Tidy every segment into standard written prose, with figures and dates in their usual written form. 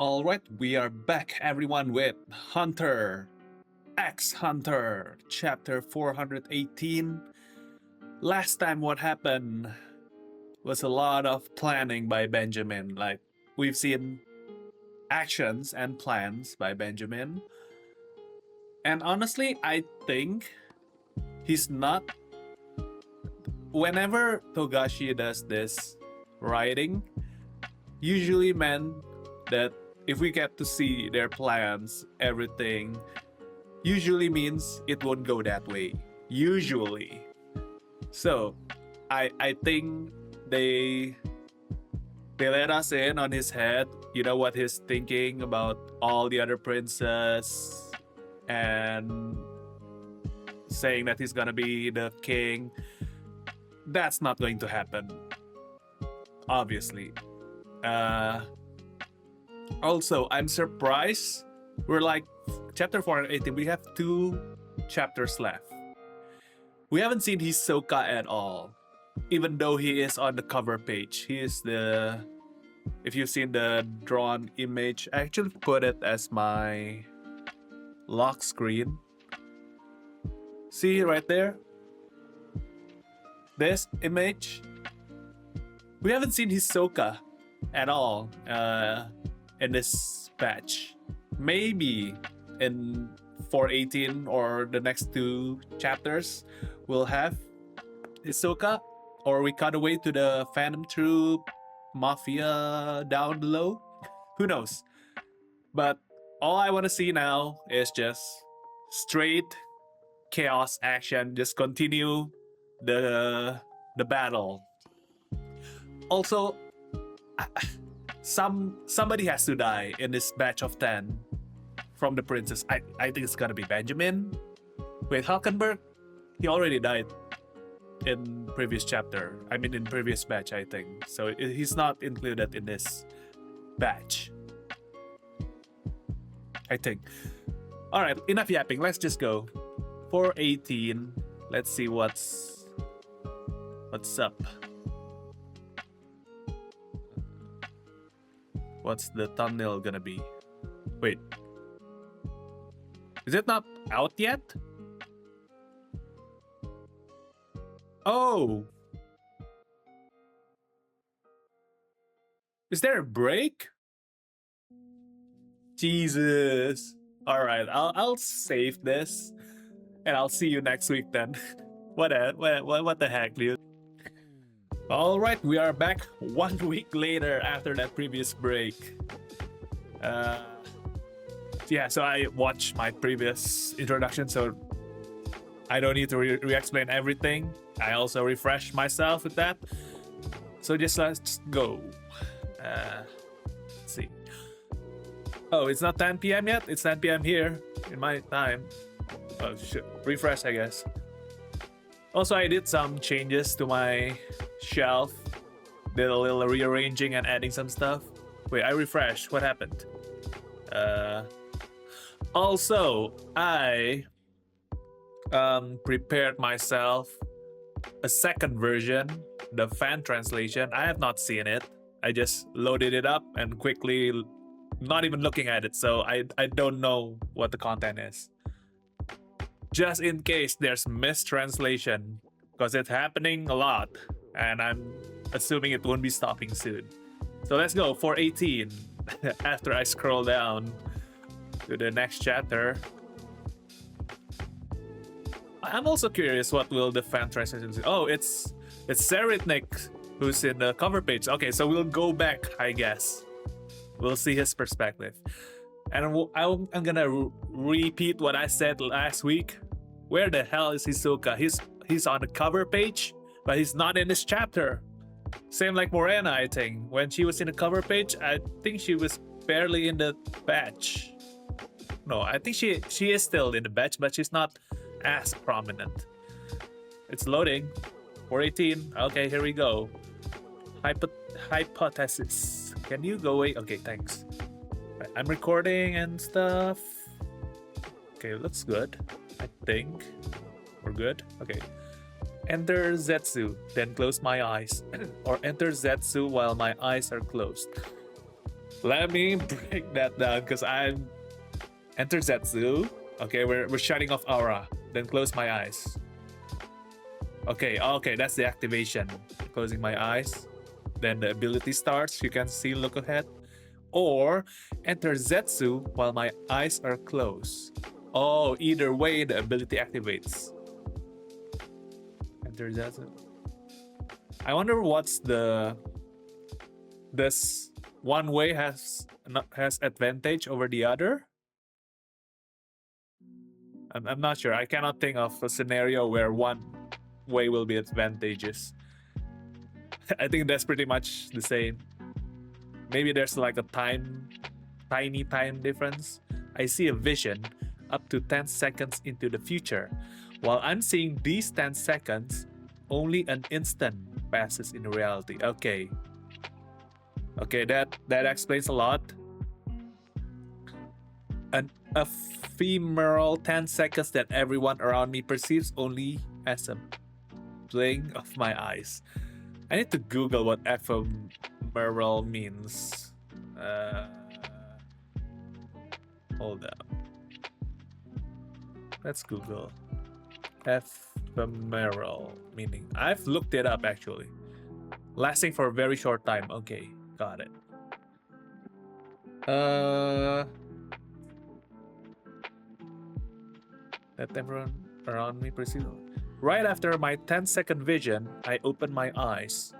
All right, we are back, everyone, with Hunter X Hunter, chapter 418. Last time, what happened was a lot of planning by Benjamin. Like, we've seen actions and plans by Benjamin. And honestly, I think he's not. Whenever Togashi does this writing, usually meant that if we get to see their plans, everything usually means it won't go that way. Usually. So I think they they let us in on his head, you know what he's thinking about all the other princes and saying that he's gonna be the king. That's not going to happen. Obviously. Uh Also, I'm surprised. We're like chapter 418. We have 2 chapters left. We haven't seen Hisoka at all, even though he is on the cover page. He is the. If you've seen the drawn image, I actually put it as my lock screen. See right there? This image. We haven't seen Hisoka at all. In this batch. Maybe in 418 or the next 2 chapters, we'll have Hisoka, or we cut away to the Phantom Troop, Mafia down below. Who knows? But all I want to see now is just straight chaos action. Just continue the battle. Also, somebody has to die in this batch of 10 from the princes. I think it's gonna be Benjamin. Wait, Hulkenberg? He already died in previous chapter. I mean in previous batch, I think. So he's not included in this batch. I think. Alright, enough yapping. Let's just go. 418. Let's see what's up. What's the thumbnail gonna be? Wait. Is it not out yet? Oh! Is there a break? Jesus. Alright, I'll save this. And I'll see you next week then. What the heck, dude? Alright, we are back 1 week later after that previous break. Yeah, so I watched my previous introduction, so I don't need to re-explain everything. I also refreshed myself with that. So let's go. Let's see. Oh, it's not 10 p.m. yet? It's 10 p.m. here in my time. Oh, shit. Refresh, I guess. Also, I did some changes to my shelf. Did a little rearranging and adding some stuff. Wait, I refreshed. What happened? Also, I prepared myself a second version, the fan translation. I have not seen it. I just loaded it up and quickly, not even looking at it. So I don't know what the content is. Just in case there's mistranslation, because it's happening a lot, and I'm assuming it won't be stopping soon. So let's go, 418. After I scroll down to the next chapter. I'm also curious what will the fan translation say. Oh, it's Seritnik who's in the cover page. Okay, so we'll go back, I guess. We'll see his perspective. And I'm gonna repeat what I said last week. Where the hell is Hisoka? He's on the cover page, but he's not in this chapter. Same like Morena, I think. When she was in the cover page, I think she was barely in the batch. No, I think she is still in the batch, but she's not as prominent. It's loading. 418. Okay, here we go. Hypothesis. Can you go away? Okay, thanks. I'm recording and stuff. Okay, looks good. I think we're good. Okay. Enter Zetsu, then close my eyes. Or enter Zetsu while my eyes are closed. Let me break that down because I'm enter Zetsu. Okay, we're shutting off aura. Then close my eyes. Okay, okay, that's the activation. Closing my eyes. Then the ability starts. You can see, look ahead. Or enter Zetsu while my eyes are closed. Oh, either way, the ability activates. Enter Zetsu. I wonder what's the... This one way has advantage over the other? I'm not sure. I cannot think of a scenario where one way will be advantageous. I think that's pretty much the same. Maybe there's like a tiny time difference. I see a vision up to 10 seconds into the future. While I'm seeing these 10 seconds, only an instant passes in reality. Okay. Okay, that explains a lot. An ephemeral 10 seconds that everyone around me perceives only as a blink of my eyes. I need to Google what ephemeral means. Hold up. Let's Google. Ephemeral meaning. I've looked it up actually. Lasting for a very short time. Okay, got it. That everyone around me perceives. Right after my 10-second vision, I open my eyes.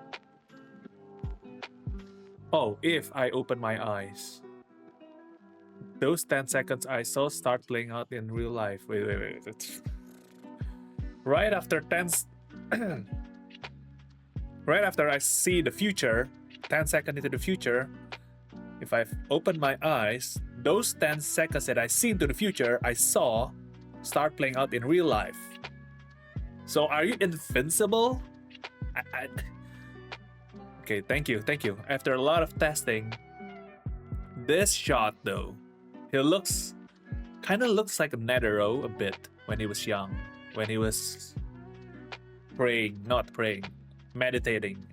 Oh, if I open my eyes. Those 10 seconds I saw start playing out in real life. Wait. Right after right after I see the future, 10 seconds into the future, if I've opened my eyes, those 10 seconds that I see into the future, I saw start playing out in real life. So are you invincible? Okay, thank you. After a lot of testing, this shot though, he kind of looks like a Netero a bit when he was young, when he was meditating,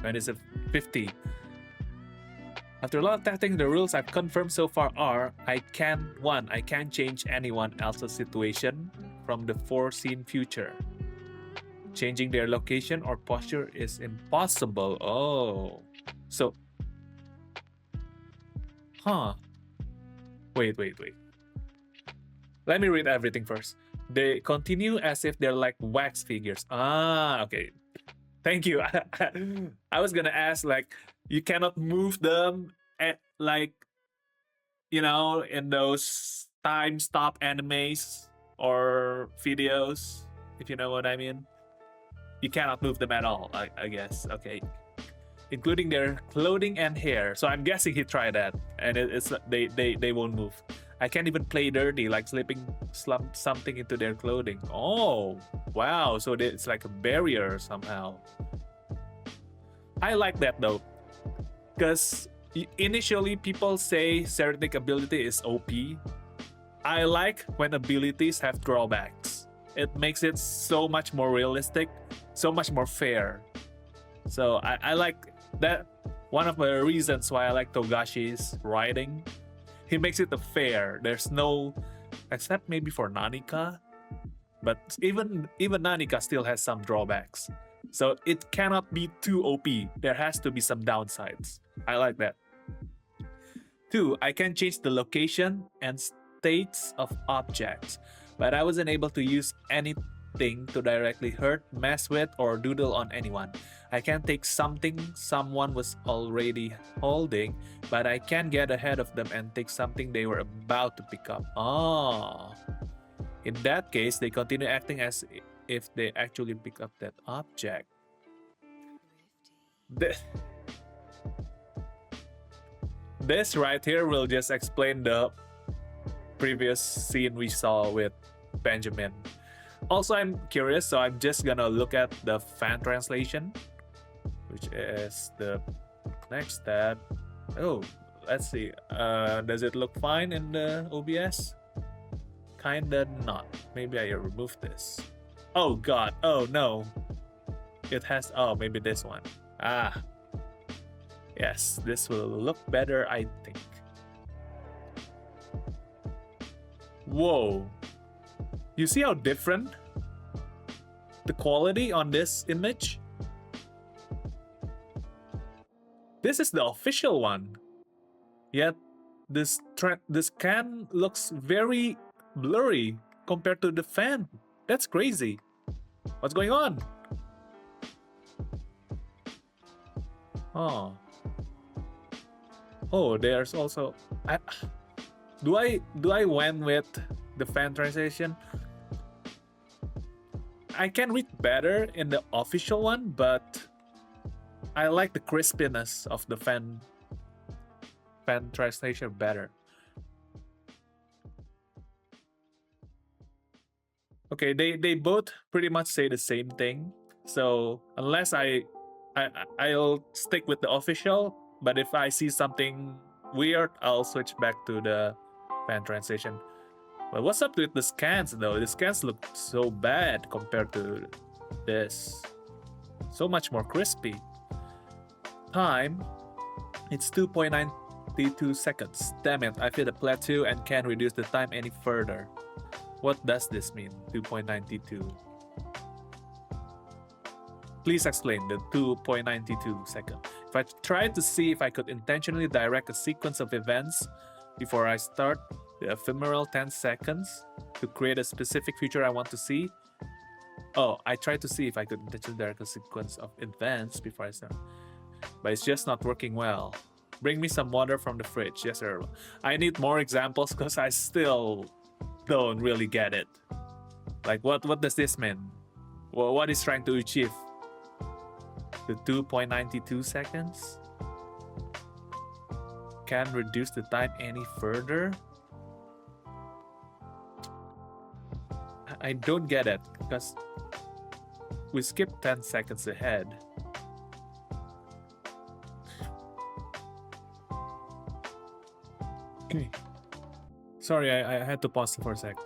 when he's 50. After a lot of testing, the rules I've confirmed so far are: I can't change anyone else's situation from the foreseen future. Changing their location or posture is impossible. Oh. So... Wait. Let me read everything first. They continue as if they're like wax figures. Okay. Thank you. I was gonna ask, like, you cannot move them at, like, you know, in those time stop animes or videos, if you know what I mean. You cannot move them at all, I guess. Okay. Including their clothing and hair. So I'm guessing he tried that, and they won't move. I can't even play dirty, like slipping something into their clothing. Oh, wow. So it's like a barrier somehow. I like that though, because initially people say Serenic ability is OP. I like when abilities have drawbacks. It makes it so much more realistic, so much more fair. So I like that. One of the reasons why I like Togashi's writing, he makes it fair. There's no, except maybe for Nanika, but even Nanika still has some drawbacks. So it cannot be too OP. There has to be some downsides. I like that. 2, I can change the location and states of objects, but I wasn't able to use anything to directly hurt, mess with, or doodle on anyone. I can take something someone was already holding, but I can get ahead of them and take something they were about to pick up. In that case, they continue acting as if they actually pick up that object. This right here will just explain the previous scene we saw with Benjamin. Also, I'm curious, so I'm just gonna look at the fan translation, which is the next tab. Oh, let's see. Does it look fine in the OBS? Kinda not. Maybe I removed this. Oh god, oh no. It has, oh, maybe this one. Yes, this will look better, I think. Whoa. You see how different the quality on this image? This is the official one. Yet this can looks very blurry compared to the fan. That's crazy. What's going on? Oh. Oh, there's also do I went with the fan translation? I can read better in the official one, but I like the crispiness of the fan translation better. Okay, they both pretty much say the same thing. So unless I'll stick with the official, but if I see something weird, I'll switch back to the fan translation. But what's up with the scans though? The scans look so bad compared to this. So much more crispy. Time, it's 2.92 seconds. Damn it, I hit a plateau and can't reduce the time any further. What does this mean? 2.92. Please explain the 2.92 second. If I tried to see if I could intentionally direct a sequence of events before I start the ephemeral 10 seconds to create a specific future I want to see. Oh, I tried to see if I could intentionally direct a sequence of events before I start. But it's just not working well. Bring me some water from the fridge. Yes, sir. I need more examples because I still don't really get it. Like, what does this mean? Well, what is trying to achieve? The 2.92 seconds? Can reduce the time any further? I don't get it because we skipped 10 seconds ahead. Okay. Sorry, I had to pause for a sec.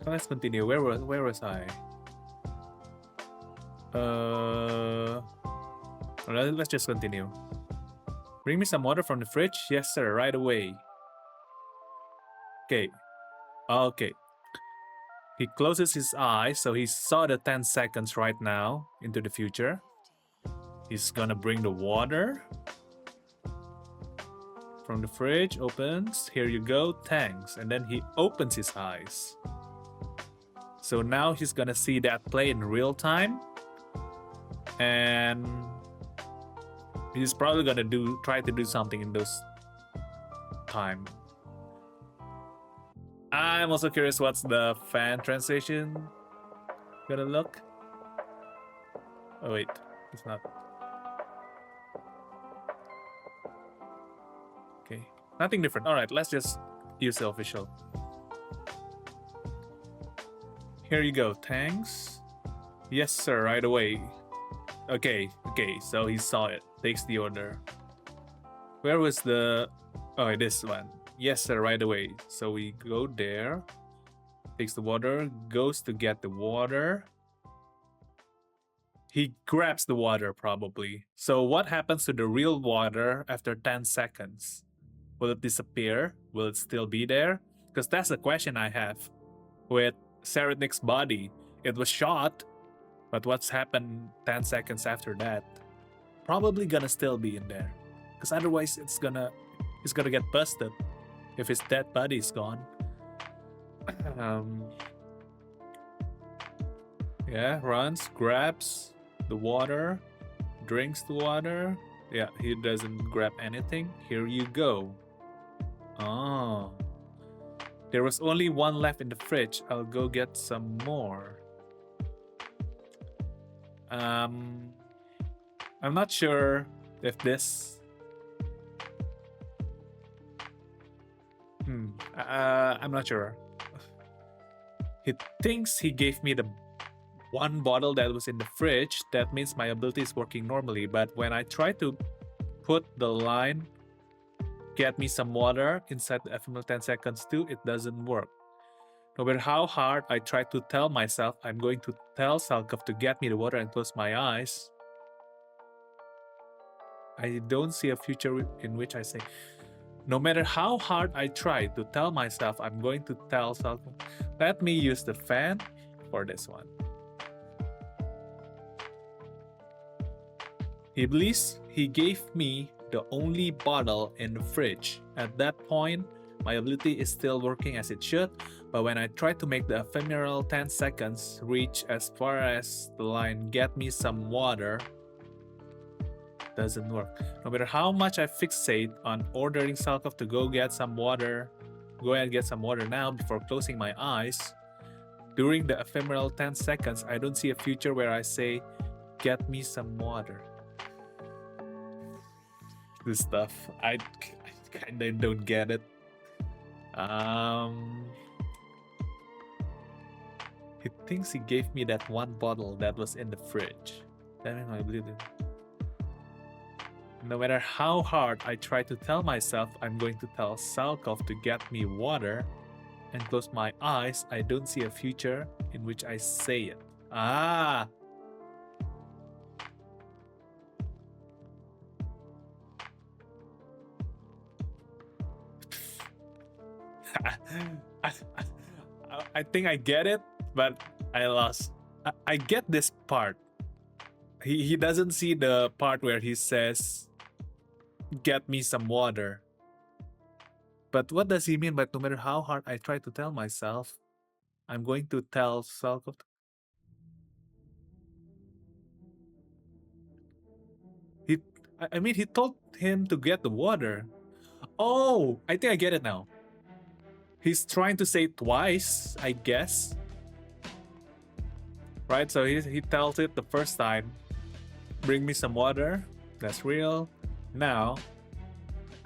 Let's continue. Where was I? Let's just continue. Bring me some water from the fridge? Yes, sir, right away. Okay. Okay. He closes his eyes, so he saw the 10 seconds right now into the future. He's gonna bring the water from the fridge, opens. Here you go, thanks. And then he opens his eyes. So now he's gonna see that play in real time. And he's probably gonna try to do something in those time. I'm also curious what's the fan translation gonna look. Oh wait, it's not. Okay, nothing different. All right, let's just use the official. Here you go, thanks. Yes, sir, right away. Okay, so he saw it. Takes the order. Where was the... Oh, this one. Yes, sir, right away. So we go there. Takes the water. Goes to get the water. He grabs the water, probably. So what happens to the real water after 10 seconds? Will it disappear? Will it still be there? Because that's the question I have. With Seretnik's body, it was shot. But what's happened 10 seconds after that? Probably gonna still be in there. Because otherwise it's gonna get busted if his dead body is gone. Yeah, runs, grabs the water, drinks the water. Yeah, he doesn't grab anything. Here you go. Oh. There was only one left in the fridge. I'll go get some more. I'm not sure if this... I'm not sure. He thinks he gave me the one bottle that was in the fridge. That means my ability is working normally. But when I try to put the line, get me some water inside the ephemeral 10 seconds too, it doesn't work. No matter how hard I try to tell myself I'm going to tell Salkov to get me the water and close my eyes, I don't see a future in which I say, no matter how hard I try to tell myself I'm going to tell self. Let me use the fan for this one. He believes he gave me the only bottle in the fridge. At that point, my ability is still working as it should, but when I try to make the ephemeral 10 seconds reach as far as the line get me some water, doesn't work. No matter how much I fixate on ordering Salkov to go get some water, go and get some water now before closing my eyes, during the ephemeral 10 seconds, I don't see a future where I say, get me some water. This stuff, I kinda don't get it. He thinks he gave me that one bottle that was in the fridge. That means I believe it. No matter how hard I try to tell myself I'm going to tell Salkov to get me water and close my eyes, I don't see a future in which I say it. Ah! I think I get it, but I lost. I get this part. He doesn't see the part where he says, get me some water. But what does he mean by no matter how hard I try to tell myself, I'm going to tell Salkov? I mean, he told him to get the water. Oh, I think I get it now. He's trying to say it twice, I guess. Right, so he tells it the first time, bring me some water. That's real. Now,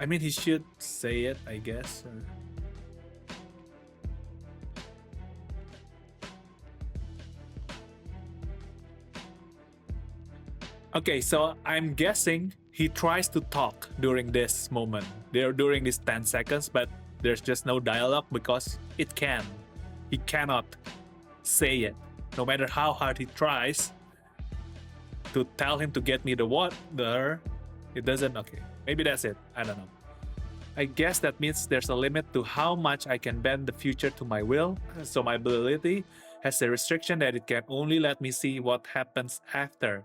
I mean, he should say it, I guess. Okay, so I'm guessing he tries to talk during this moment, during these 10 seconds, but there's just no dialogue because he cannot say it. No matter how hard he tries to tell him to get me the water, it doesn't. Okay, maybe that's it. I don't know. I guess that means there's a limit to how much I can bend the future to my will. So my ability has a restriction that it can only let me see what happens after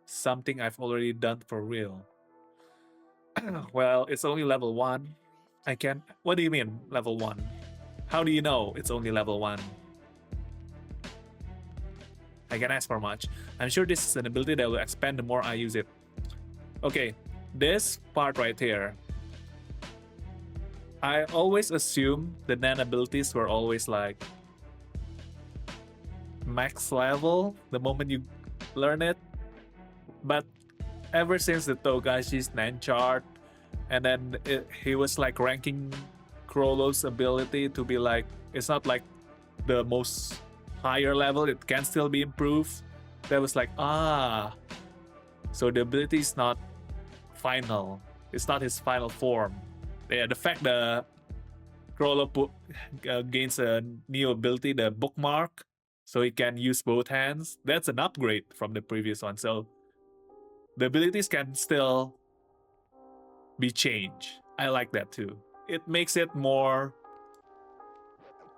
something I've already done for real. Well, it's only level 1. I can. What do you mean, level 1? How do you know it's only level 1? I can ask for much. I'm sure this is an ability that will expand the more I use it. Okay, this part right here. I always assume the Nan abilities were always like max level the moment you learn it. But ever since the Togashi's Nan chart, and then he was like ranking Krollo's ability to be like, it's not like the most higher level, it can still be improved. That was like, so the ability is not final. It's not his final form. Yeah, the fact that Krollo gains a new ability, the bookmark, so he can use both hands, that's an upgrade from the previous one. So the abilities can still be changed. I like that too. It makes it more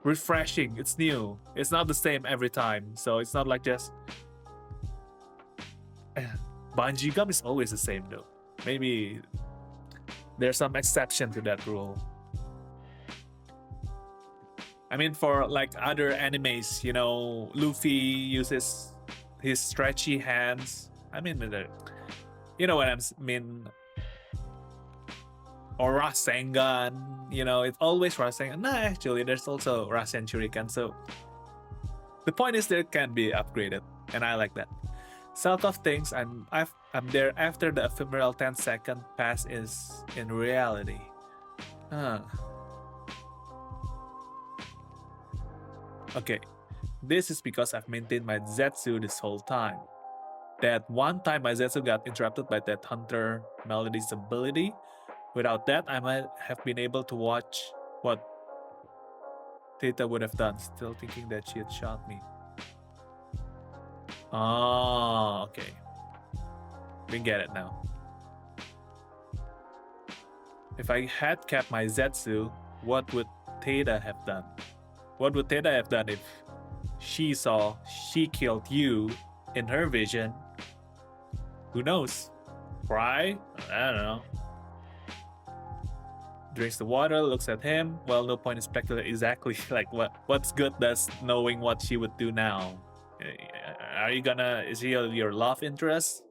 refreshing. It's new. It's not the same every time. So it's not like just bungee gum is always the same though. Maybe there's some exception to that rule. I mean, for like other animes, you know, Luffy uses his stretchy hands. I mean, you know what I mean. Or Rasengan, you know, it's always Rasengan. No, actually, there's also Rasen Shuriken. So the point is there can be upgraded, and I like that. Salkov thinks I'm there after the ephemeral 10-second pass is in reality. Okay, this is because I've maintained my Zetsu this whole time. That one time my Zetsu got interrupted by that Hunter Melody's ability. Without that, I might have been able to watch what Theta would have done, still thinking that she had shot me. Oh, okay. We get it now. If I had kept my Zetsu, what would Theta have done? What would Theta have done if she saw she killed you in her vision? Who knows? Cry? I don't know. Drinks the water, looks at him. Well, no point in speculating exactly like what's good does knowing what she would do now. Are you gonna? Is he your love interest?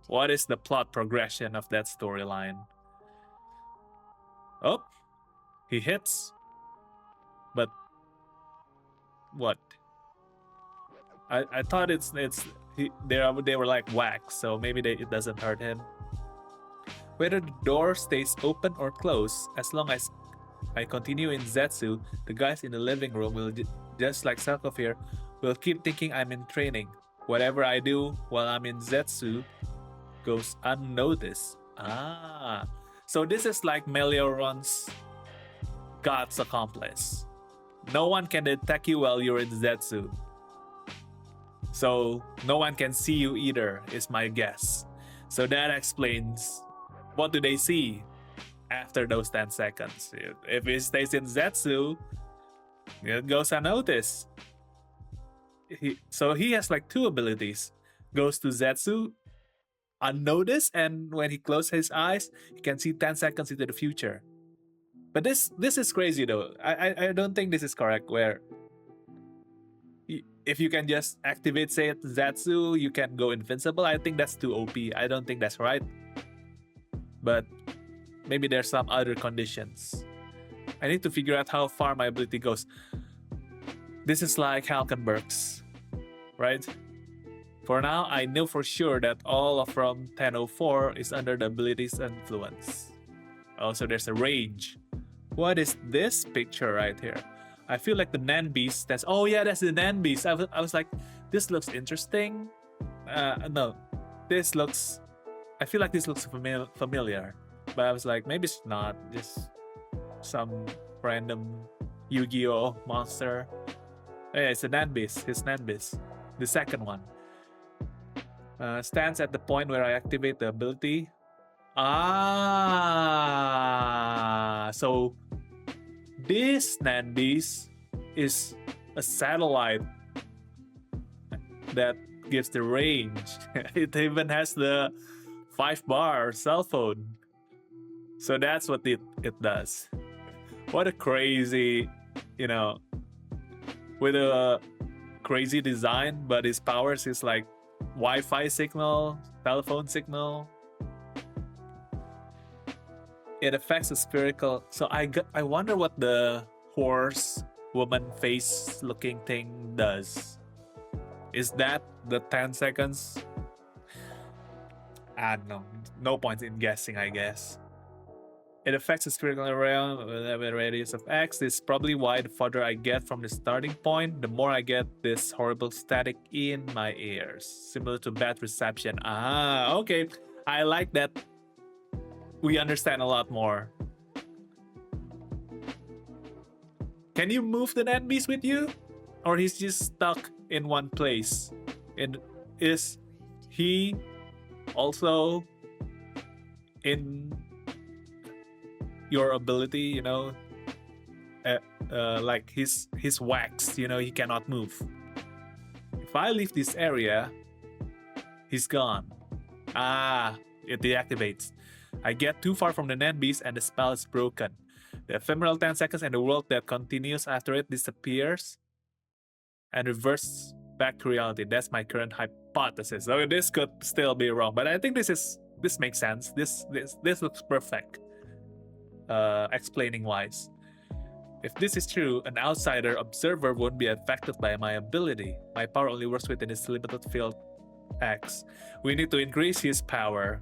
What is the plot progression of that storyline? Oh, he hits, but what? I thought they were like wax, so maybe it doesn't hurt him. Whether the door stays open or closed, as long as I continue in Zetsu, the guys in the living room will just like Selkoff here, will keep thinking I'm in training. Whatever I do while I'm in Zetsu goes unnoticed. Ah, so this is like Melioran's God's accomplice. No one can detect you while you're in Zetsu. So no one can see you either, is my guess. So that explains what do they see after those 10 seconds. If it stays in Zetsu, it goes unnoticed. So he has like two abilities. Goes to Zetsu unnoticed, and when he closes his eyes, he can see 10 seconds into the future. But this is crazy though. I don't think this is correct where if you can just activate say Zetsu, you can go invincible. I think that's too OP. I don't think that's right. But maybe there's some other conditions. I need to figure out how far my ability goes. This is like Halkenberg's, right? For now, I know for sure that all from 1004 is under the ability's influence. Also, there's a range. What is this picture right here? I feel like the Nan Beast. Oh yeah, that's the Nan Beast. I was like, this looks interesting. No, this looks. I feel like this looks familiar, but I was like, maybe it's not. Just some random Yu-Gi-Oh monster. Yeah, it's a Nan Beast. His Nan Beast, the second one. Stands at the point where I activate the ability. So this Nan Beast is a satellite that gives the range. It even has the 5-bar cell phone. So that's what it does. What a crazy, with a crazy design, but his powers is like Wi-Fi signal, telephone signal. It affects the spherical. So I wonder what the horse woman face looking thing does. Is that the 10 seconds? I don't know. No point in guessing, I guess. It affects the spherical realm with a radius of X. This is probably why the farther I get from the starting point, the more I get this horrible static in my ears. Similar to bad reception. Okay. I like that. We understand a lot more. Can you move the Nan Beast with you? Or he's just stuck in one place? And is he also in your ability, like his wax, he cannot move. If I leave this area, he's gone. It deactivates. I get too far from the Nan Beast and the spell is broken. The ephemeral 10 seconds and the world that continues after it disappears and reverts back to reality. That's my current hypothesis. So this could still be wrong, but I think this makes sense. This looks perfect. Explaining wise. If this is true, an outsider observer won't be affected by my ability. My power only works within this limited field X. We need to increase his power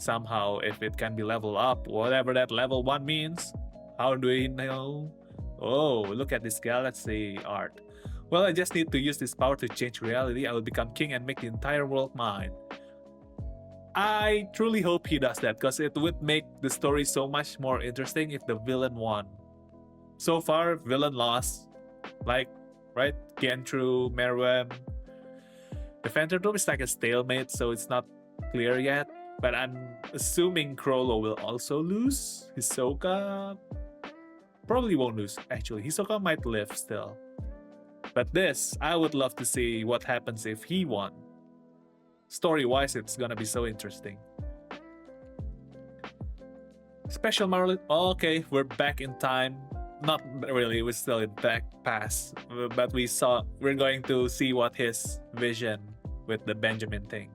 somehow if it can be leveled up, whatever that level 1 means. How do we know? Oh, look at this galaxy art. Well, I just need to use this power to change reality. I will become king and make the entire world mine. I truly hope he does that because it would make the story so much more interesting if the villain won. So far, villain lost. Like, right? Gentru, Meruem. The Phantom Troop is like a stalemate, so it's not clear yet. But I'm assuming Crollo will also lose. Hisoka probably won't lose, actually. Hisoka might live still. But this, I would love to see what happens if he won. Story-wise, it's gonna be so interesting. Special Marley. Oh, okay, we're back in time. Not really, we're still in back past. But we're going to see what his vision with the Benjamin thing.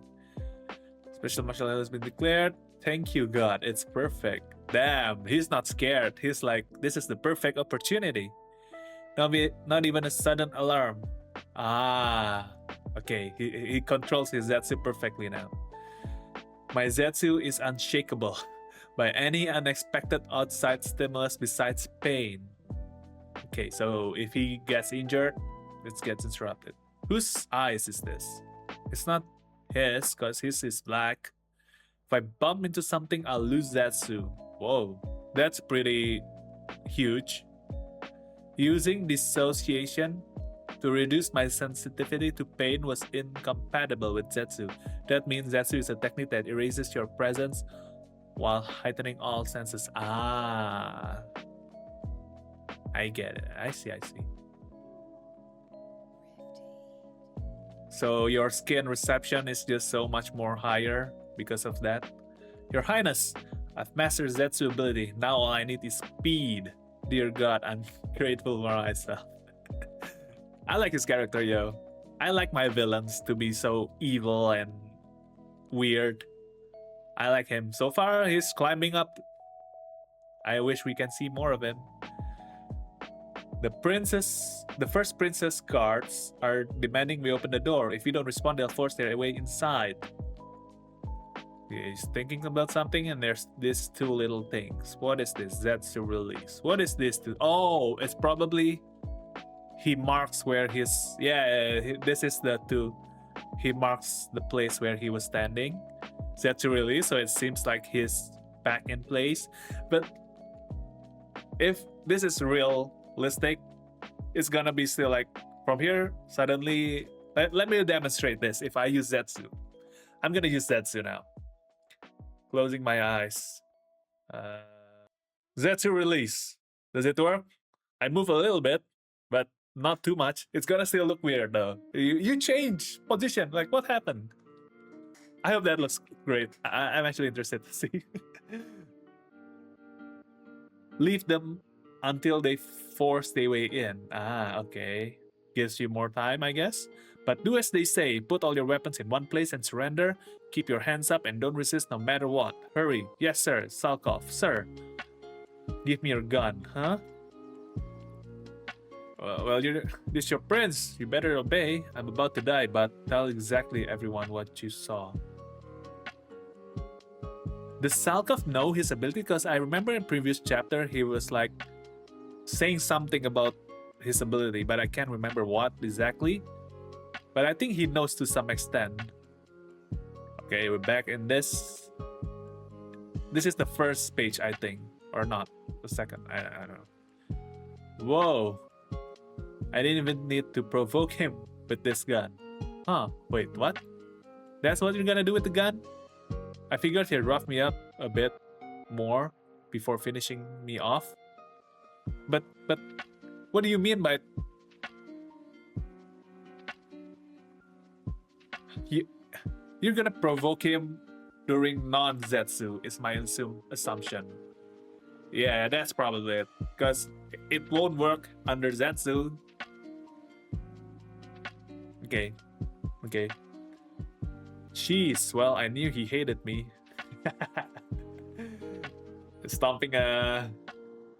Special martial art has been declared. Thank you, God. It's perfect. Damn, he's not scared. He's like, this is the perfect opportunity. Not even a sudden alarm. Ah, okay. He controls his Zetsu perfectly now. My Zetsu is unshakable by any unexpected outside stimulus besides pain. Okay, so if he gets injured, it gets interrupted. Whose eyes is this? It's not his, because his is black. If I bump into something, I'll lose Zetsu. Whoa, that's pretty huge. Using dissociation to reduce my sensitivity to pain was incompatible with Zetsu. That means Zetsu is a technique that erases your presence while heightening all senses. Ah, I get it. I see. So your skin reception is just so much more higher because of that. Your Highness, I've mastered Zetsu ability. Now all I need is speed. Dear God, I'm grateful for myself. I like his character, yo. I like my villains to be so evil and weird. I like him. So far, he's climbing up. I wish we can see more of him. The first princess guards are demanding we open the door. If we don't respond, they'll force their way inside. He's thinking about something, and there's these two little things. What is this? Zetsu release. What is this? Oh, it's probably he marks where his this is the two. He marks the place where he was standing. Zetsu release, so it seems like he's back in place. But if this is realistic, it's gonna be still like from here suddenly. Let me demonstrate this. If I use Zetsu, I'm gonna use Zetsu now. Closing my eyes. Zetsu release. Does it work? I move a little bit, but not too much. It's gonna still look weird though. You change position. Like, what happened? I hope that looks great. I'm actually interested to see. Leave them until they force their way in. Ah, okay. Gives you more time, I guess. But do as they say. Put all your weapons in one place and surrender. Keep your hands up and don't resist no matter what. Hurry. Yes, sir. Salkov. Sir. Give me your gun, huh? Well, this your prince. You better obey. I'm about to die, but tell exactly everyone what you saw. Does Salkov know his ability? Because I remember in previous chapter he was like saying something about his ability, but I can't remember what exactly. But I think he knows to some extent. Okay, we're back in this. This is the first page, I think, or not the second. I don't know. Whoa! I didn't even need to provoke him with this gun. Huh? Wait, what? That's what you're gonna do with the gun? I figured he'd rough me up a bit more before finishing me off. But what do you mean by you're gonna provoke him during non-Zetsu is my assumption. Yeah, that's probably it. Because it won't work under Zetsu. Okay. Jeez, well, I knew he hated me. Stomping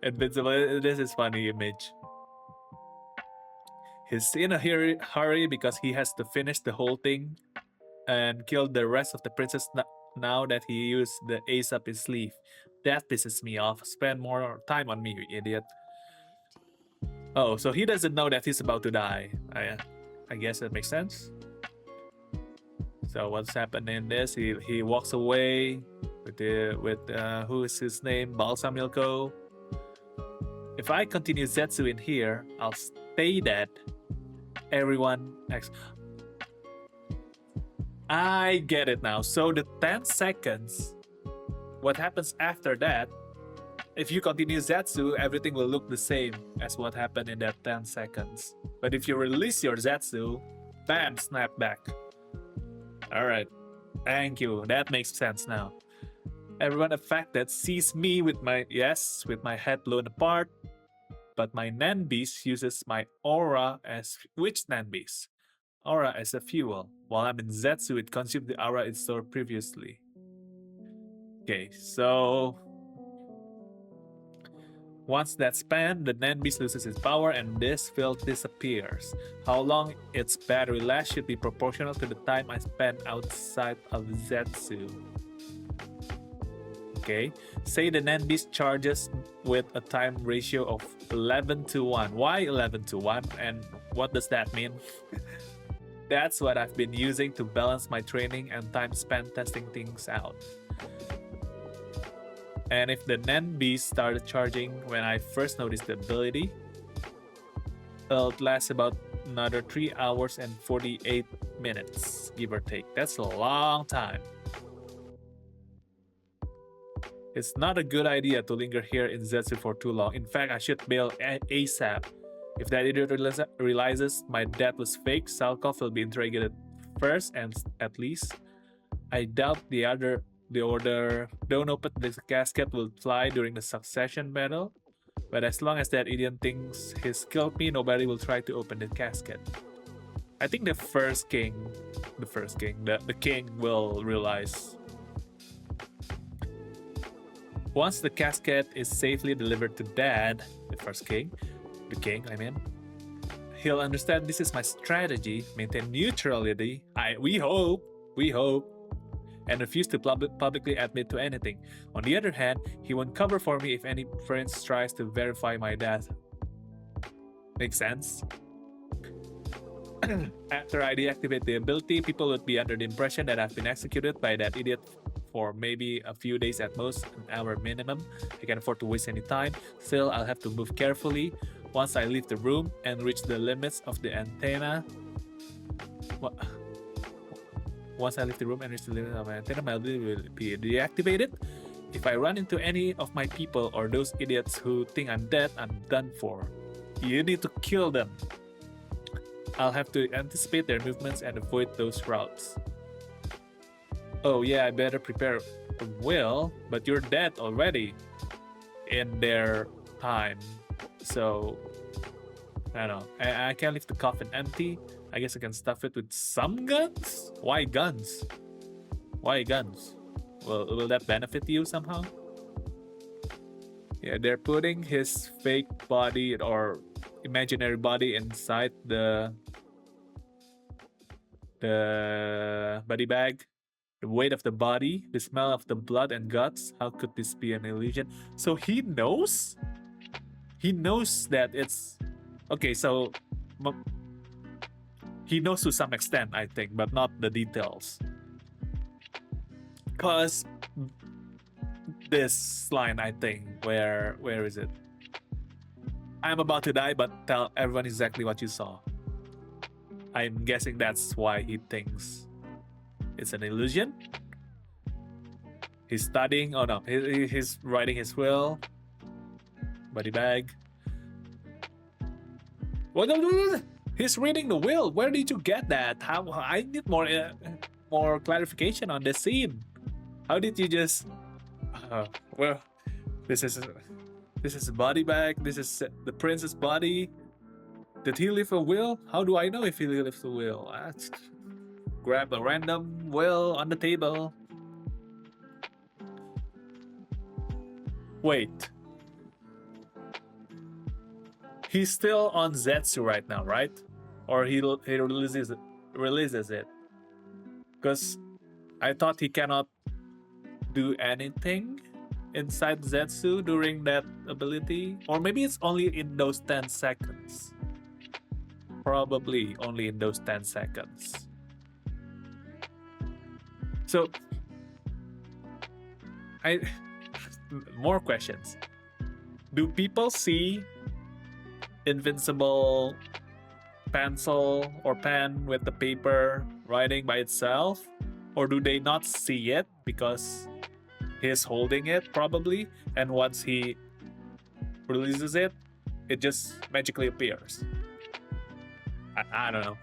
invincible. This is funny image. He's in a hurry because he has to finish the whole thing and kill the rest of the princess now that he used the ace up his sleeve. That pisses me off. Spend more time on me, you idiot. Oh, so he doesn't know that he's about to die. I guess that makes sense. So what's happening in this? He walks away with who is his name? Balsamilko. If I continue Zetsu in here, I'll stay dead. Everyone I get it now. So the 10 seconds, what happens after that, if you continue Zetsu, everything will look the same as what happened in that 10 seconds. But if you release your Zetsu, bam, snap back. Alright, thank you. That makes sense now. Everyone affected sees me with my head blown apart, but my Nanbeast uses my aura as which Nanbeast? Aura as a fuel. While I'm in Zetsu, it consumes the aura it stored previously. Okay, so once that's spent, the Nanbeast loses its power and this field disappears. How long its battery lasts should be proportional to the time I spend outside of Zetsu. Okay, say the Nanbeast charges with a time ratio of 11:1. Why 11:1 and what does that mean? That's what I've been using to balance my training and time spent testing things out. And if the Nanbeast started charging when I first noticed the ability, it'll last about another 3 hours and 48 minutes, give or take. That's a long time. It's not a good idea to linger here in Zetsu for too long. In fact, I should bail ASAP. If that idiot realizes my death was fake, Salkov will be interrogated first and at least. I doubt the order don't open the casket will fly during the succession battle. But as long as that idiot thinks he's killed me, nobody will try to open the casket. I think the king will realize. Once the casket is safely delivered to Dad, the king, he'll understand this is my strategy, maintain neutrality, we hope, and refuse to publicly admit to anything. On the other hand, he won't cover for me if any prince tries to verify my death. Makes sense? After I deactivate the ability, people would be under the impression that I've been executed by that idiot for maybe a few days at most, an hour minimum. I can't afford to waste any time. Still, I'll have to move carefully. Once I leave the room and reach the limits of the antenna, once I leave the room and reach the limit of my antenna, my ability will be deactivated. If I run into any of my people or those idiots who think I'm dead, I'm done for. You need to kill them. I'll have to anticipate their movements and avoid those routes. Oh yeah, I better prepare a will, but you're dead already in their time. So, I don't know. I can't leave the coffin empty. I guess I can stuff it with some guns? Why guns? Why guns? Will that benefit you somehow? Yeah, they're putting his fake body or imaginary body inside the body bag. The weight of the body, the smell of the blood and guts. How could this be an illusion? So he knows? He knows that it's... Okay, so... He knows to some extent, I think, but not the details. Because... This line, I think, where is it? I'm about to die, but tell everyone exactly what you saw. I'm guessing that's why he thinks it's an illusion. He's studying. Oh no, he's writing his will. Body bag. What? He's reading the will. Where did you get that? How? I need more clarification on this scene. How did you just? Well, this is a body bag. This is the prince's body. Did he leave a will? How do I know if he left a will? Grab a random will on the table. Wait. He's still on Zetsu right now, right? Or he releases it? Because I thought he cannot do anything inside Zetsu during that ability. Or maybe it's only in those 10 seconds. Probably only in those 10 seconds. So, more questions. Do people see invincible pencil or pen with the paper riding by itself? Or do they not see it because he's holding it probably, and once he releases it, it just magically appears? I don't know.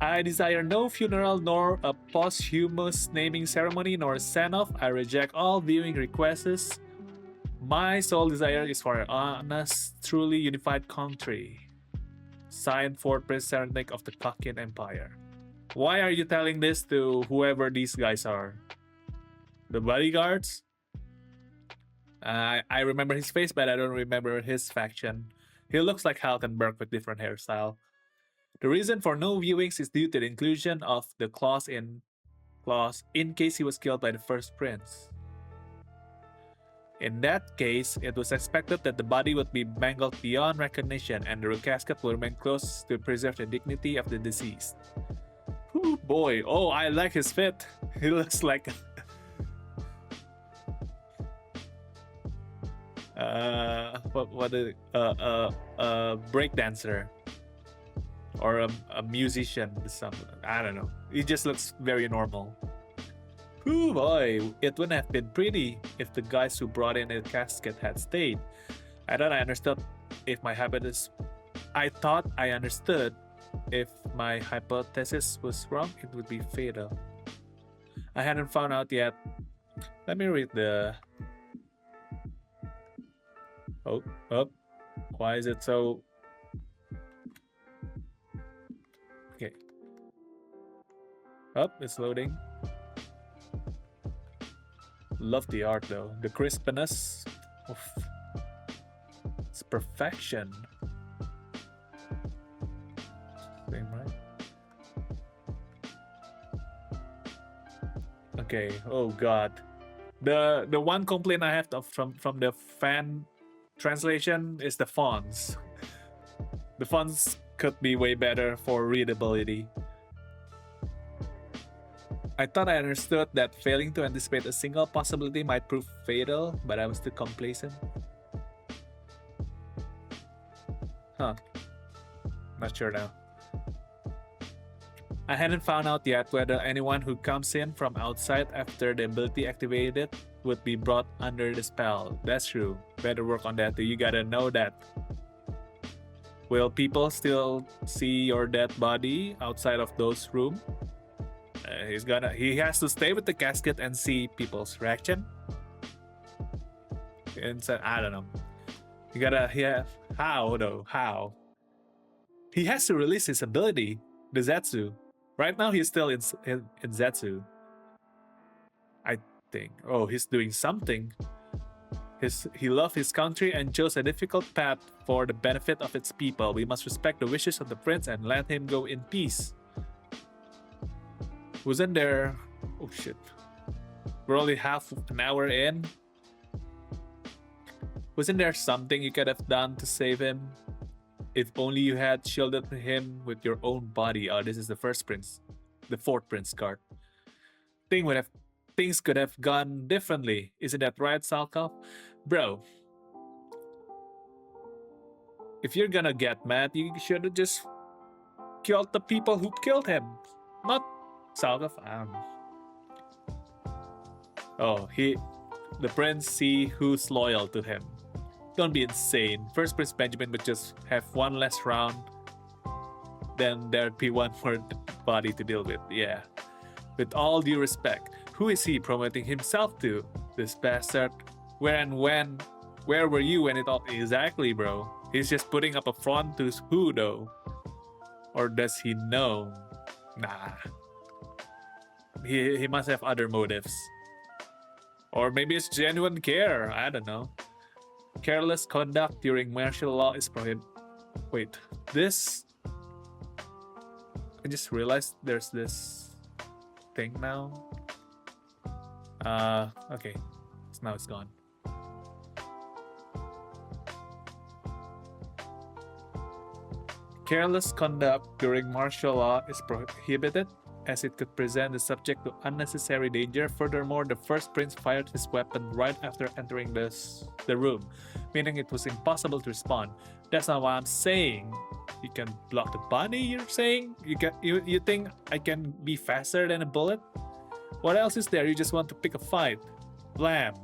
I desire no funeral, nor a posthumous naming ceremony, nor send-off. I reject all viewing requests. My sole desire is for an honest, truly unified country. Signed, Fort Prince Serenade of the Kakin Empire. Why are you telling this to whoever these guys are? The bodyguards? I remember his face, but I don't remember his faction. He looks like Halkenberg with different hairstyle. The reason for no viewings is due to the inclusion of the clause in case he was killed by the first prince. In that case, it was expected that the body would be mangled beyond recognition and the casket will remain closed to preserve the dignity of the deceased. Ooh, boy. Oh, I like his fit. He looks like break dancer or a musician. Something. I don't know. He just looks very normal. Ooh, boy, it wouldn't have been pretty if the guys who brought in the casket had stayed. I thought I understood if my hypothesis was wrong, it would be fatal. I hadn't found out yet. Let me read the... Oh. Why is it so... Okay. It's loading. Love the art though. The crispness. It's perfection. Same, right? Okay. Oh god. The one complaint I have from the fan translation is the fonts. The fonts could be way better for readability. I thought I understood that failing to anticipate a single possibility might prove fatal, but I was too complacent. Huh. Not sure now. I hadn't found out yet whether anyone who comes in from outside after the ability activated would be brought under the spell. That's true. Better work on that too. You gotta know that. Will people still see your dead body outside of those rooms? He has to stay with the casket and see people's reaction. And so, I don't know. How though? How? He has to release his ability, the Zetsu. Right now he's still in Zetsu. I think. Oh, he's doing something. He loved his country and chose a difficult path for the benefit of its people. We must respect the wishes of the prince and let him go in peace. Wasn't there... Oh shit. We're only half an hour in. Wasn't there something you could have done to save him? If only you had shielded him with your own body. Oh, this is the first prince. The fourth prince card. Things could have gone differently. Isn't that right, Salkov? Bro. If you're gonna get mad, you should have just killed the people who killed him. Not Salkov. Oh, the prince see who's loyal to him. Don't be insane. First Prince Benjamin would just have one less round. Then there'd be one more body to deal with. Yeah. With all due respect, who is he promoting himself to? This bastard. Where were you when it all... Exactly, bro. He's just putting up a front to who, though? Or does he know? Nah. He must have other motives. Or maybe it's genuine care. I don't know. Careless conduct during martial law is prohibited. Wait, this... I just realized there's this thing now. Okay. So now it's gone. Careless conduct during martial law is prohibited, as it could present the subject to unnecessary danger. Furthermore, the first prince fired his weapon right after entering the room, meaning it was impossible to respond. That's not what I'm saying. You can block the bunny, you're saying? You think I can be faster than a bullet? What else is there? You just want to pick a fight. Blam.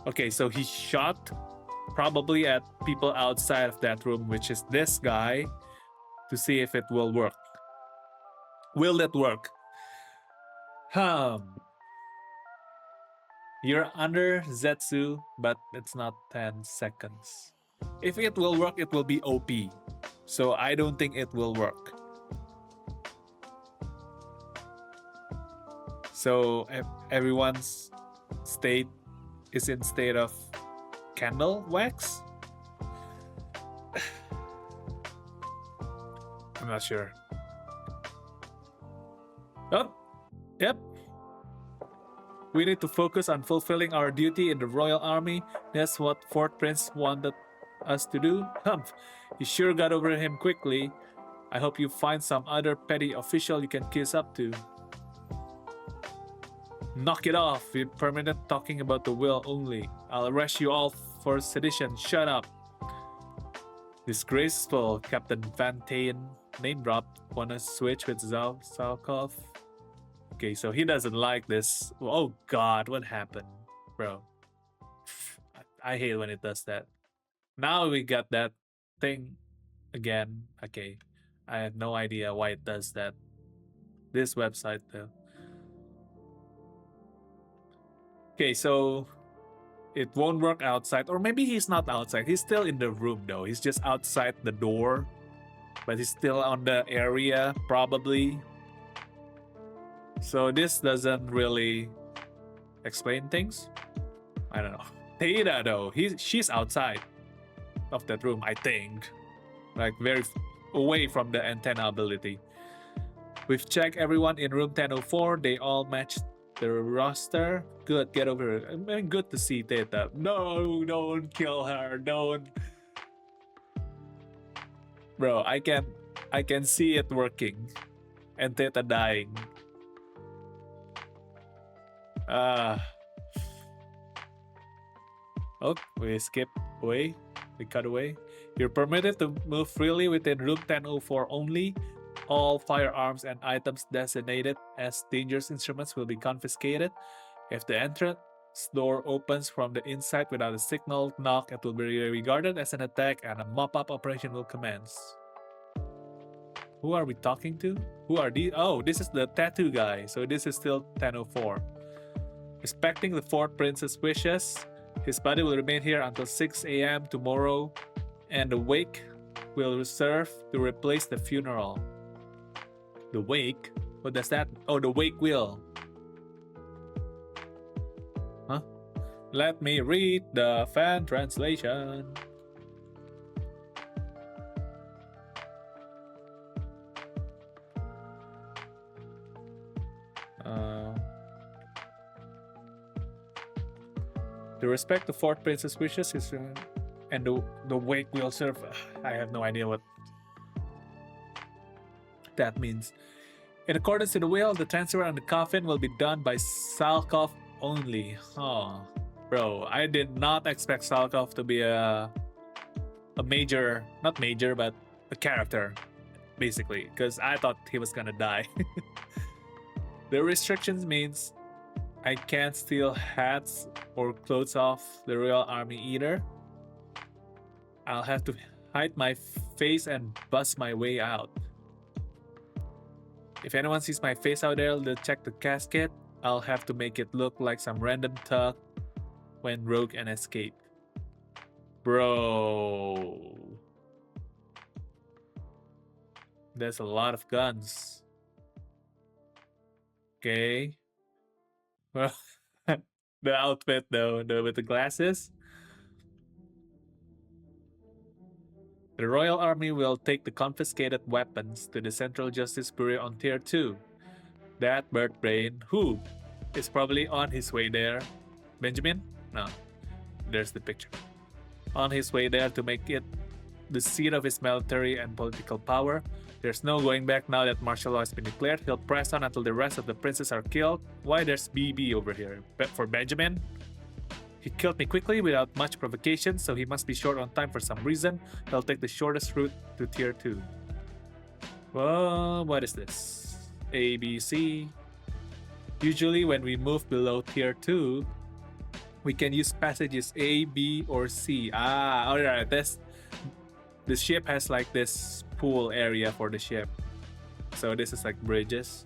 Okay, so he shot probably at people outside of that room, which is this guy, to see if it will work. Will it work? You're under Zetsu, but it's not 10 seconds. If it will work, it will be OP. So I don't think it will work. So everyone's state is in state of candle wax? I'm not sure. Oh, yep. We need to focus on fulfilling our duty in the Royal Army. That's what Fort Prince wanted us to do. Humph, you sure got over him quickly. I hope you find some other petty official you can kiss up to. Knock it off, we're permanent talking about the will only. I'll arrest you all for sedition. Shut up. Disgraceful, Captain Van Tayen. Name dropped. Wanna switch with Zalkov? Okay, so he doesn't like this. Oh god, what happened? Bro. I hate when it does that. Now we got that thing again. Okay. I have no idea why it does that. This website though. Okay, so it won't work outside. Or maybe he's not outside. He's still in the room though. He's just outside the door. But he's still on the area, probably. So this doesn't really explain things. I don't know. Theta though, she's outside of that room, I think. Like very away from the antenna ability. We've checked everyone in room 1004. They all match the roster. Good, get over it. I mean, good to see Theta. No, don't kill her. Don't. Bro, I can see it working. And Theta dying. Oh, we skip away. We cut away. You're permitted to move freely within room 1004 only. All firearms and items designated as dangerous instruments will be confiscated. If the entrance door opens from the inside without a signal knock, it will be regarded as an attack and a mop-up operation will commence. Who are we talking to? Who are these? Oh, this is the tattoo guy. So this is still 1004. Respecting the Fort Prince's wishes, his body will remain here until 6 a.m. tomorrow, and the wake will serve to replace the funeral. The wake? What does that? Oh, the wake will. Huh? Let me read the fan translation. To respect the Fort Prince's wishes, and the wake will serve. I have no idea what that means. In accordance to the will, the transfer and the coffin will be done by Salkov only. Oh, bro, I did not expect Salkov to be a major, not major, but a character, basically, because I thought he was gonna die. The restrictions means I can't steal hats or clothes off the Royal Army either. I'll have to hide my face and bust my way out. If anyone sees my face out there, they'll check the casket. I'll have to make it look like some random thug went rogue and escaped. Bro. There's a lot of guns. Okay. Well, the outfit though, with the glasses. The Royal Army will take the confiscated weapons to the Central Justice Bureau on Tier 2. That bird brain, who is probably on his way there. Benjamin? No. There's the picture. On his way there to make it the seat of his military and political power. There's no going back now that martial law has been declared. He'll press on until the rest of the princes are killed. Why there's BB over here? For Benjamin? He killed me quickly without much provocation, so he must be short on time for some reason. He'll take the shortest route to tier 2. Well, what is this? A, B, C. Usually when we move below tier 2, we can use passages A, B, or C. Ah, alright, the ship has like this pool area for the ship. So this is like bridges.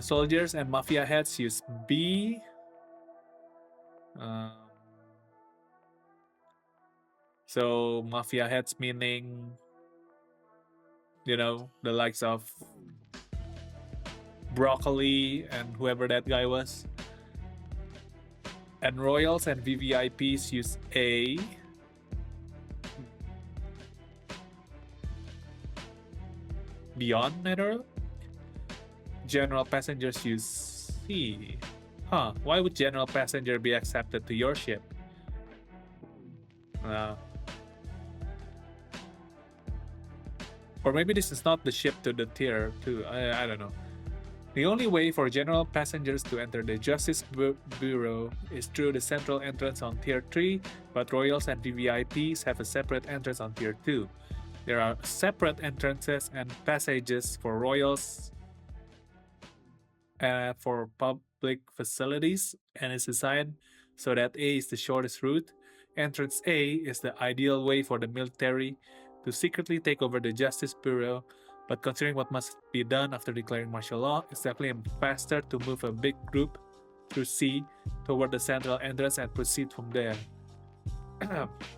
Soldiers and mafia heads use B. So mafia heads meaning, you know, the likes of Broccoli and whoever that guy was. And royals and VVIPs use A. Beyond Netherrealm? General passengers use C. Huh, why would general passenger be accepted to your ship? Or maybe this is not the ship to the tier 2. I don't know. The only way for general passengers to enter the Justice Bureau is through the central entrance on tier 3, but royals and VVIPs have a separate entrance on tier 2. There are separate entrances and passages for royals for public facilities, and it's designed so that A is the shortest route. Entrance A is the ideal way for the military to secretly take over the Justice Bureau, but considering what must be done after declaring martial law, it's definitely faster to move a big group through C toward the central entrance and proceed from there.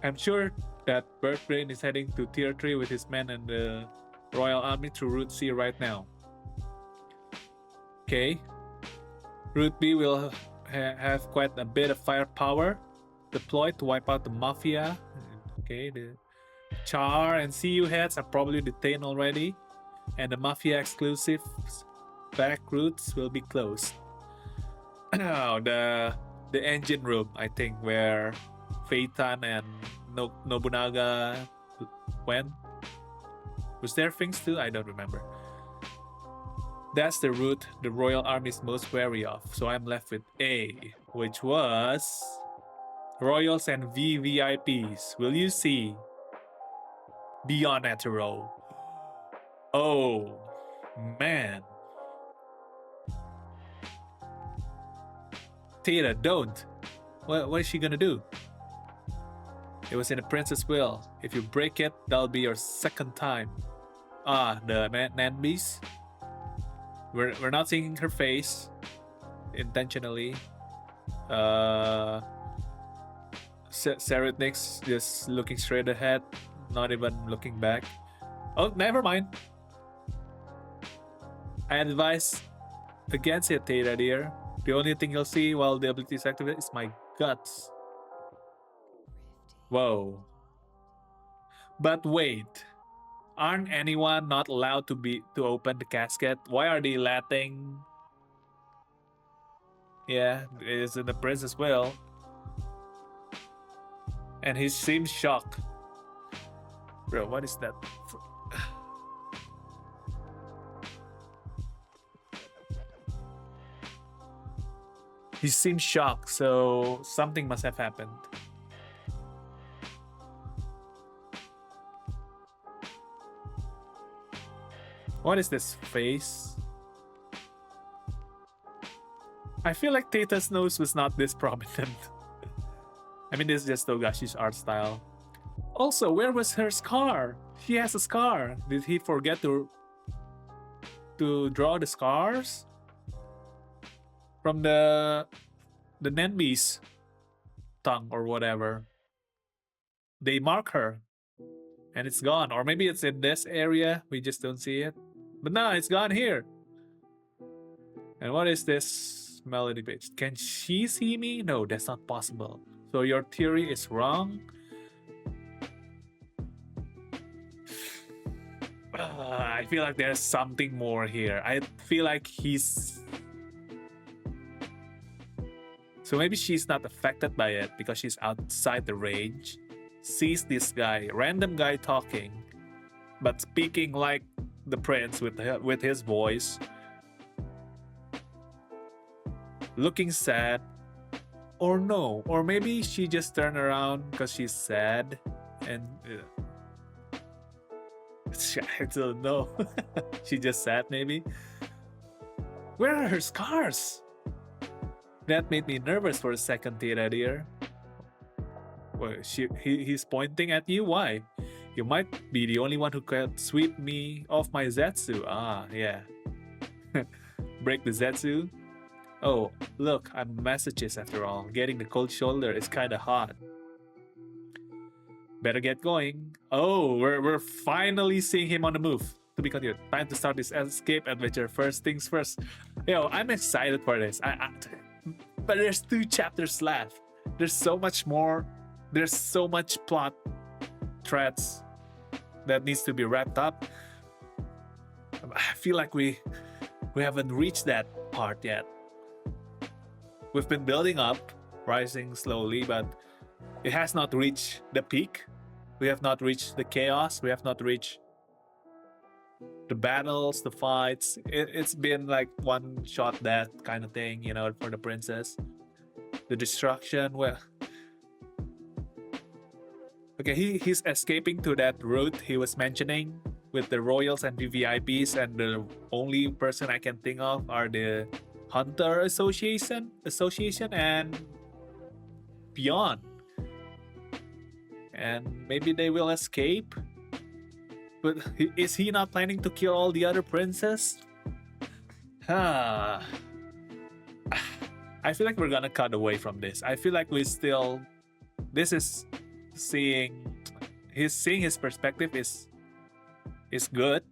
I'm sure that Birdbrain is heading to tier 3 with his men and the Royal Army through Route C right now. Okay. Route B will have quite a bit of firepower deployed to wipe out the Mafia. Okay, the Char and CU heads are probably detained already, and the Mafia exclusive back routes will be closed. Now, the engine room, I think, where Feitan and Nobunaga went. Was there things too? I don't remember. That's the route the Royal Army is most wary of, so I'm left with A, which was royals and VVIPs. Will you see? Beyond Netherrealm. Oh, man. Theta, don't. What is she gonna do? It was in the prince's will. If you break it, that'll be your second time. Ah, the Nanbis. We're not seeing her face intentionally. Seretnix just looking straight ahead, not even looking back. Oh, never mind. I advise against it, Theta dear. The only thing you'll see while the ability is activated is my guts. Whoa. But wait. Aren't anyone not allowed to open the casket? Why are they letting? Yeah, it is in the prince's will. And he seems shocked. Bro, what is that? He seems shocked, so something must have happened. What is this face? I feel like Theta's nose was not this prominent. I mean, this is just Togashi's art style. Also, where was her scar? She has a scar. Did he forget to draw the scars? From the Nenbi's tongue or whatever. They mark her. And it's gone. Or maybe it's in this area. We just don't see it. But no, it's gone here. And what is this melody page? Can she see me? No, that's not possible. So your theory is wrong. I feel like there's something more here. I feel like he's... So maybe she's not affected by it because she's outside the range. Sees this guy, random guy talking, but speaking like the prince with his voice. Looking sad. Or no, or maybe she just turned around because she's sad and I don't know. She just sad maybe. Where are her scars? That made me nervous for a second, Tira dear. Well, he's pointing at you. Why? You might be the only one who could sweep me off my Zetsu. Ah, yeah. Break the Zetsu. Oh, look, I'm Massachusetts after all. Getting the cold shoulder is kinda hot. Better get going. Oh, we're finally seeing him on the move. To be continued. Time to start this escape adventure. First things first. Yo, I'm excited for this. But there's 2 chapters left. There's so much more. There's so much plot threads that needs to be wrapped up. I feel like we haven't reached that part yet. We've been building up, rising slowly, but it has not reached the peak. We have not reached the chaos. We have not reached the battles, the fights. It's been like one shot death kind of thing, you know, for the princess. The destruction. Well, okay, he's escaping to that route he was mentioning with the royals and VVIPs, and the only person I can think of are the Hunter Association and beyond. And maybe they will escape. But is he not planning to kill all the other princes? I feel like we're gonna cut away from this. I feel like this is seeing his perspective is good,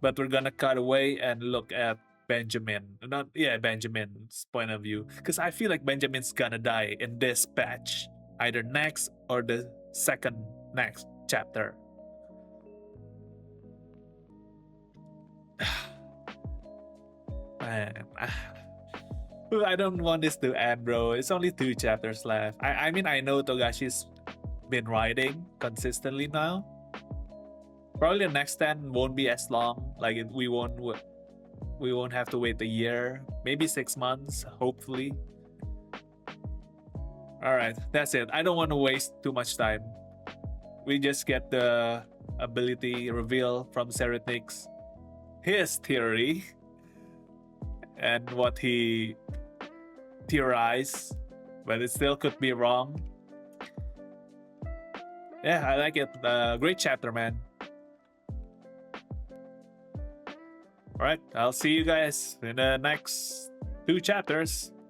but we're gonna cut away and look at Benjamin's point of view, because I feel like Benjamin's gonna die in this patch, either next or the second next chapter. Man, I don't want this to end, bro. It's only 2 chapters left. I mean, I know Togashi's been writing consistently now. Probably the next 10 won't be as long. Like we won't have to wait a year, maybe 6 months, hopefully. All right, that's it. I don't want to waste too much time. We just get the ability reveal from Seretnix, his theory, and what he theorized, but it still could be wrong. Yeah, I like it. Great chapter, man. All right, I'll see you guys in the next 2 chapters.